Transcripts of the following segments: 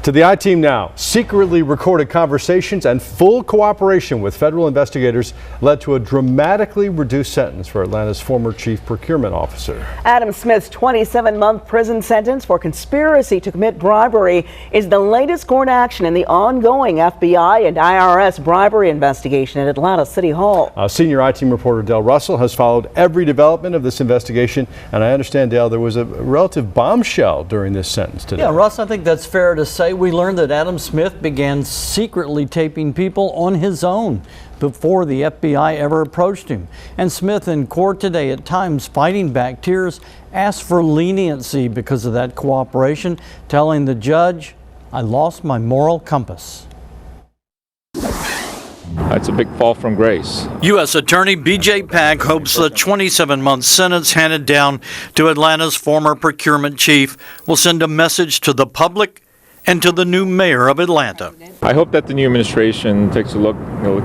To the ITeam now. Secretly recorded conversations and full cooperation with federal investigators led to a dramatically reduced sentence for Atlanta's former chief procurement officer. Adam Smith's 27-month prison sentence for conspiracy to commit bribery is the latest court action in the ongoing FBI and IRS bribery investigation at Atlanta City Hall. Senior ITeam reporter Dale Russell has followed every development of this investigation, and I understand, Dale, there was a relative bombshell during this sentence today. Yeah, Russ, I think that's fair to say. We learned that Adam Smith began secretly taping people on his own before the FBI ever approached him. And Smith in court today, at times fighting back tears, asked for leniency because of that cooperation, telling the judge, "I lost my moral compass." It's a big fall from grace. U.S. Attorney BJay Pak hopes the 27-month sentence handed down to Atlanta's former procurement chief will send a message to the public and to the new mayor of Atlanta. I hope that the new administration takes a look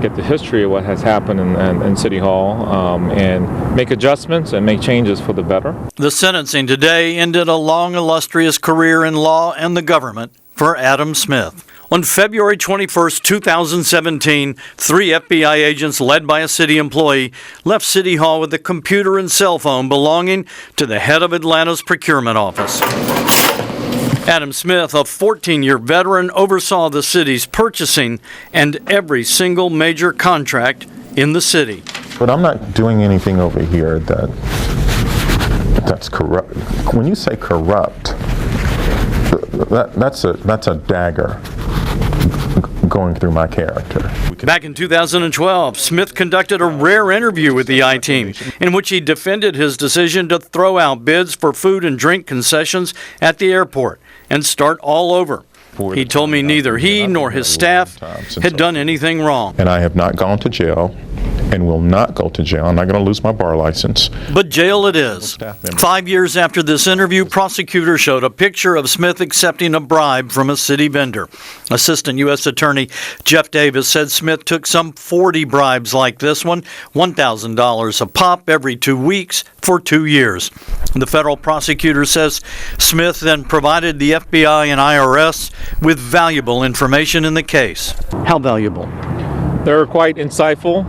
at the history of what has happened in City Hall and make adjustments and make changes for the better. The sentencing today ended a long, illustrious career in law and the government for Adam Smith. On February 21, 2017, 3 FBI agents led by a city employee left City Hall with a computer and cell phone belonging to the head of Atlanta's procurement office. Adam Smith, a 14-year veteran, oversaw the city's purchasing and every single major contract in the city. But I'm not doing anything over here that's corrupt. When you say corrupt, that's a dagger going through my character. Back in 2012, Smith conducted a rare interview with the ITeam in which he defended his decision to throw out bids for food and drink concessions at the airport and start all over. He told me neither he nor his staff had done anything wrong. And I have not gone to jail and will not go to jail. I'm not going to lose my bar license. But jail it is. 5 years after this interview, prosecutors showed a picture of Smith accepting a bribe from a city vendor. Assistant U.S. Attorney Jeff Davis said Smith took some 40 bribes like this one, $1,000 a pop every 2 weeks for 2 years. The federal prosecutor says Smith then provided the FBI and IRS with valuable information in the case. How valuable? They're quite insightful.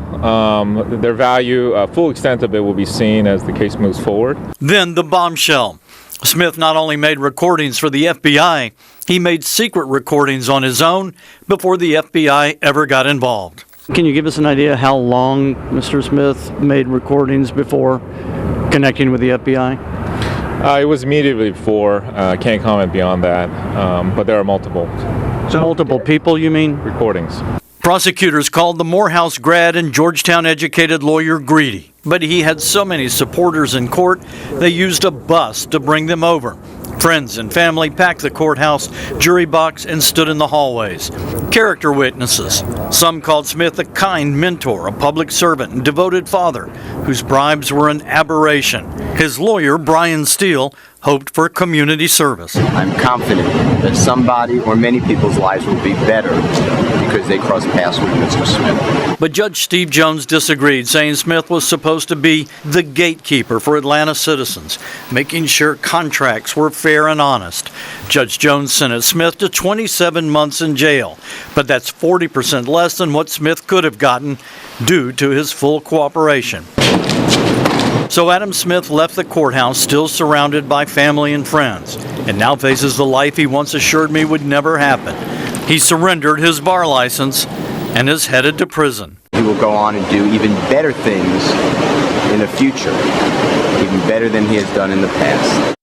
Their value, full extent of it will be seen as the case moves forward. Then the bombshell. Smith not only made recordings for the FBI, he made secret recordings on his own before the FBI ever got involved. Can you give us an idea how long Mr. Smith made recordings before connecting with the FBI? It was immediately before. Can't comment beyond that, but there are multiple. So multiple people, you mean? Recordings. Prosecutors called the Morehouse grad and Georgetown-educated lawyer greedy, but he had so many supporters in court, they used a bus to bring them over. Friends and family packed the courthouse jury box and stood in the hallways. Character witnesses. Some called Smith a kind mentor, a public servant, and devoted father, whose bribes were an aberration. His lawyer, Brian Steele, hoped for community service. I'm confident that somebody or many people's lives will be better because they cross paths with Mr. Smith. But Judge Steve Jones disagreed, saying Smith was supposed to be the gatekeeper for Atlanta citizens, making sure contracts were fair and honest. Judge Jones sentenced Smith to 27 months in jail, but that's 40% less than what Smith could have gotten due to his full cooperation. So Adam Smith left the courthouse still surrounded by family and friends, and now faces the life he once assured me would never happen. He surrendered his bar license and is headed to prison. He will go on and do even better things in the future, even better than he has done in the past.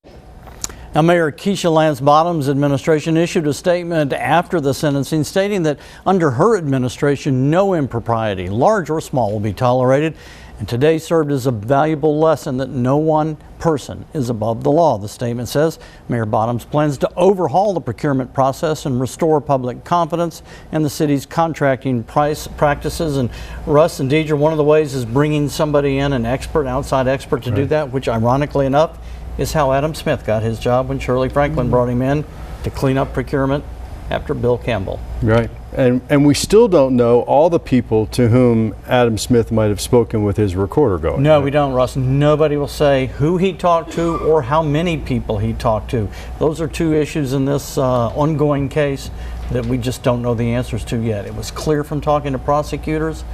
Now, Mayor Keisha Lance Bottoms' administration issued a statement after the sentencing stating that under her administration, no impropriety, large or small, will be tolerated. And today served as a valuable lesson that no one person is above the law. The statement says Mayor Bottoms plans to overhaul the procurement process and restore public confidence in the city's contracting practices. And Russ and Deidre, one of the ways is bringing somebody in, an expert, outside expert, to do that, which ironically enough is how Adam Smith got his job when Shirley Franklin brought him in to clean up procurement after Bill Campbell. Right. And we still don't know all the people to whom Adam Smith might have spoken with his recorder going. No, we don't, Russ. Nobody will say who he talked to or how many people he talked to. Those are two issues in this ongoing case that we just don't know the answers to yet. It was clear from talking to prosecutors,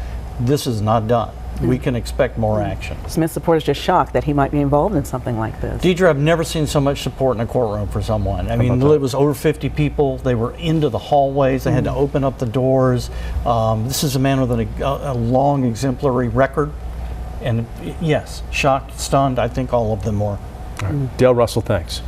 this is not done. We can expect more action. Smith's supporters just shocked that he might be involved in something like this. Deidre, I've never seen so much support in a courtroom for someone. I mean, it was over 50 people. They were into the hallways. They had to open up the doors. This is a man with a long exemplary record. And yes, shocked, stunned, I think all of them were. Dale Russell, thanks.